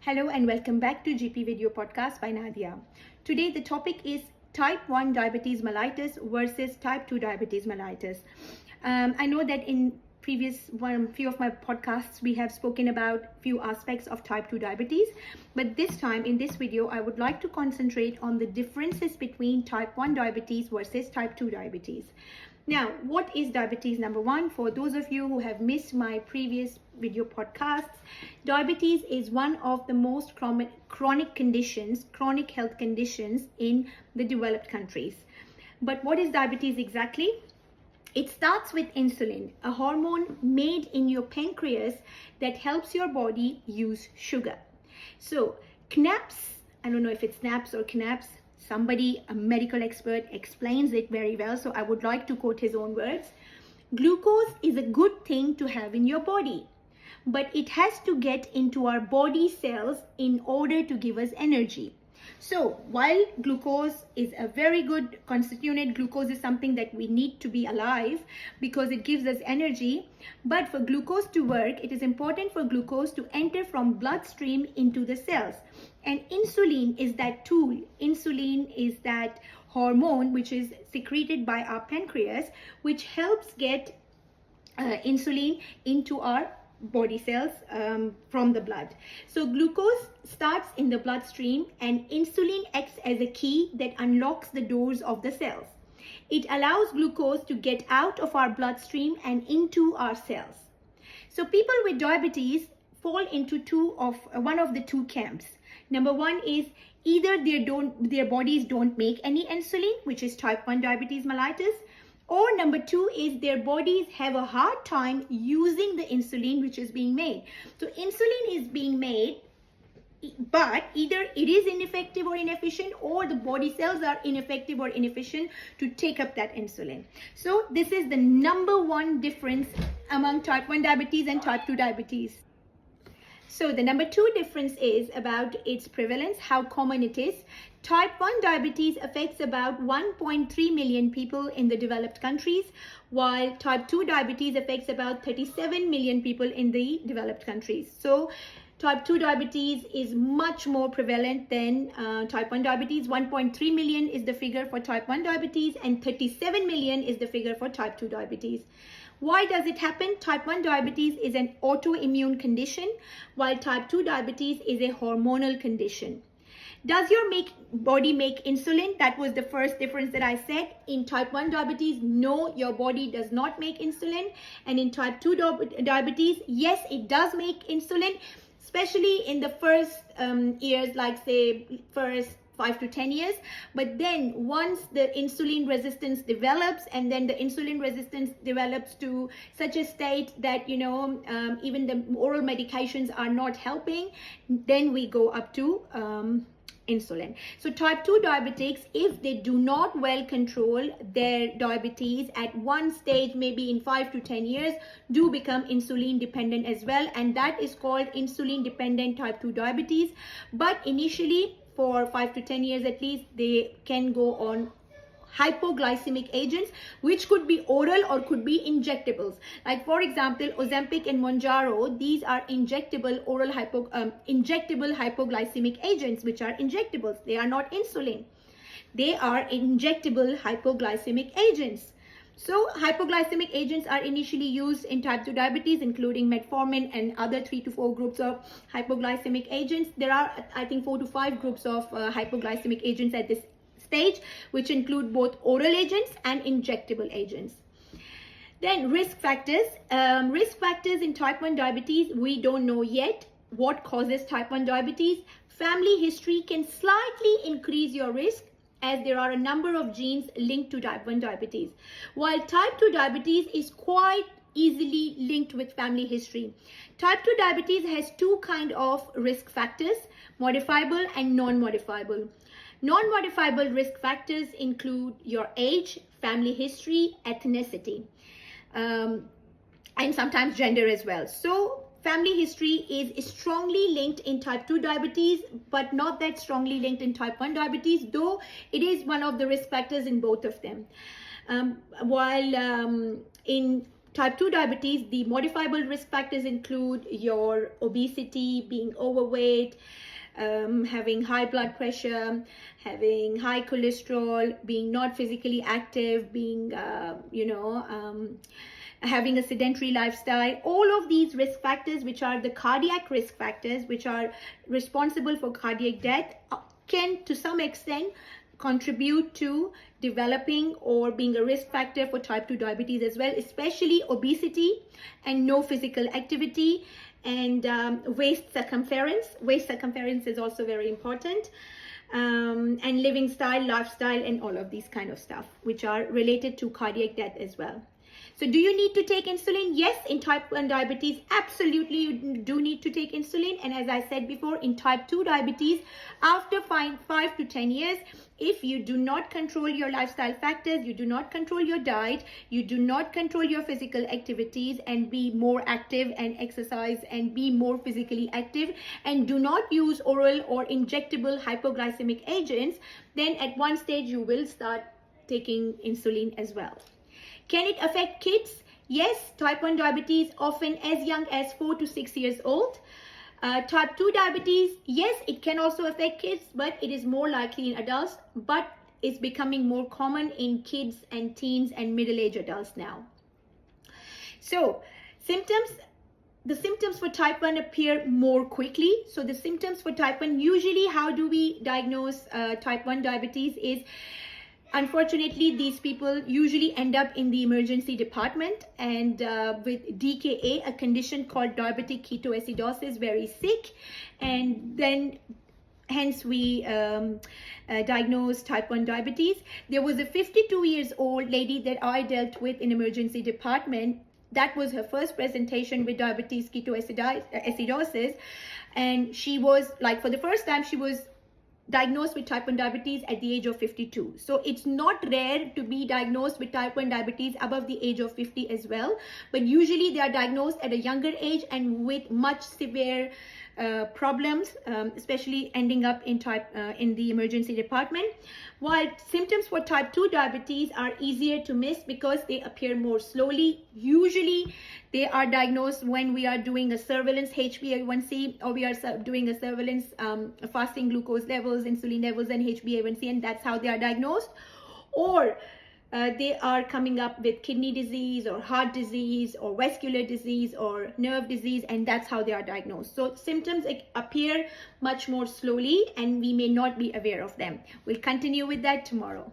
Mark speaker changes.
Speaker 1: Hello and welcome back to GP Video Podcast by Nadia. Today the topic is type 1 diabetes mellitus versus type 2 diabetes mellitus. I know that in few of my podcasts we have spoken about few aspects of type 2 diabetes, but this time in this video I would like to concentrate on the differences between type 1 diabetes versus type 2 diabetes. Now, what is diabetes number 1? For those of you who have missed my previous video podcasts, diabetes is one of the most chronic health conditions in the developed countries. But what is diabetes exactly? It starts with insulin, a hormone made in your pancreas that helps your body use sugar. So, KNAPS, I don't know if it's SNAPS or KNAPS, somebody, a medical expert, explains it very well, so I would like to quote his own words. Glucose is a good thing to have in your body, but it has to get into our body cells in order to give us energy. So while glucose is a very good constituent, glucose is something that we need to be alive because it gives us energy. But for glucose to work, it is important for glucose to enter from bloodstream into the cells. And insulin is that tool. Insulin is that hormone which is secreted by our pancreas, which helps get insulin into our body cells from the blood. So glucose starts in the bloodstream and insulin acts as a key that unlocks the doors of the cells. It allows glucose to get out of our bloodstream and into our cells. So people with diabetes fall into one of the two camps. Number one is either their bodies don't make any insulin, which is type 1 diabetes mellitus, or number two is their bodies have a hard time using the insulin which is being made. So insulin is being made, but either it is ineffective or inefficient, or the body cells are ineffective or inefficient to take up that insulin. So this is the number one difference among type 1 diabetes and type 2 diabetes. So the number two difference is about its prevalence, how common it is. Type 1 diabetes affects about 1.3 million people in the developed countries, while type 2 diabetes affects about 37 million people in the developed countries. So type 2 diabetes is much more prevalent than type 1 diabetes. 1.3 million is the figure for type 1 diabetes and 37 million is the figure for type 2 diabetes. Why does it happen? Type 1 diabetes is an autoimmune condition, while type 2 diabetes is a hormonal condition. Does your body make insulin? That was the first difference that I said. In type 1 diabetes, no, your body does not make insulin. And in type 2 diabetes, yes, it does make insulin, especially in the first years, like say first 5 to 10 years. But then once the insulin resistance develops, and then the insulin resistance develops to such a state that, even the oral medications are not helping, then we go up to insulin. So type 2 diabetics, if they do not well control their diabetes at one stage, maybe in 5 to 10 years, do become insulin dependent as well, and that is called insulin dependent type 2 diabetes. But initially, for 5 to 10 years at least, they can go on hypoglycemic agents, which could be oral or could be injectables. Like for example, Ozempic and Mounjaro, these are injectable injectable hypoglycemic agents, which are injectables. They are not insulin. They are injectable hypoglycemic agents. So hypoglycemic agents are initially used in type 2 diabetes, including metformin and other 3 to 4 groups of hypoglycemic agents. There are, I think, 4 to 5 groups of hypoglycemic agents at this stage, which include both oral agents and injectable agents. Then risk factors. Risk factors in type 1 diabetes, we don't know yet what causes type 1 diabetes. Family history can slightly increase your risk, as there are a number of genes linked to type 1 diabetes, while type 2 diabetes is quite easily linked with family history. Type 2 diabetes has two kinds of risk factors, modifiable and non-modifiable. Non-modifiable risk factors include your age, family history, ethnicity, and sometimes gender as well. So family history is strongly linked in type 2 diabetes, but not that strongly linked in type 1 diabetes, though it is one of the risk factors in both of them. While in type 2 diabetes, the modifiable risk factors include your obesity, being overweight, having high blood pressure, having high cholesterol, being not physically active, being, having a sedentary lifestyle. All of these risk factors, which are the cardiac risk factors, which are responsible for cardiac death, can to some extent contribute to developing or being a risk factor for type 2 diabetes as well, especially obesity and no physical activity, and waist circumference. Waist circumference is also very important. And living style, lifestyle, and all of these kind of stuff, which are related to cardiac death as well. So do you need to take insulin? Yes, in type 1 diabetes, absolutely you do need to take insulin. And as I said before, in type 2 diabetes, after 5 to 10 years, if you do not control your lifestyle factors, you do not control your diet, you do not control your physical activities and be more active and exercise and be more physically active, and do not use oral or injectable hypoglycemic agents, then at one stage you will start taking insulin as well. Can it affect kids? Yes, type 1 diabetes often as young as 4 to 6 years old. Type 2 diabetes, yes, it can also affect kids, but it is more likely in adults, but it's becoming more common in kids and teens and middle-aged adults now. So, the symptoms for type 1 appear more quickly. So the symptoms for type 1, usually how do we diagnose type 1 diabetes is, unfortunately, these people usually end up in the emergency department and with DKA, a condition called diabetic ketoacidosis, very sick. And then hence we diagnosed type 1 diabetes. There was a 52 years old lady that I dealt with in emergency department. That was her first presentation with diabetes ketoacidosis. And she was like, for the first time, she was diagnosed with type 1 diabetes at the age of 52. So it's not rare to be diagnosed with type 1 diabetes above the age of 50 as well. But usually they are diagnosed at a younger age and with much severe problems, especially ending up in the emergency department. While symptoms for type 2 diabetes are easier to miss because they appear more slowly. Usually they are diagnosed when we are doing a surveillance HbA1c, or we are doing a surveillance fasting glucose levels, insulin levels, and HbA1c, and that's how they are diagnosed. Or they are coming up with kidney disease or heart disease or vascular disease or nerve disease, and that's how they are diagnosed. So symptoms appear much more slowly and we may not be aware of them. We'll continue with that tomorrow.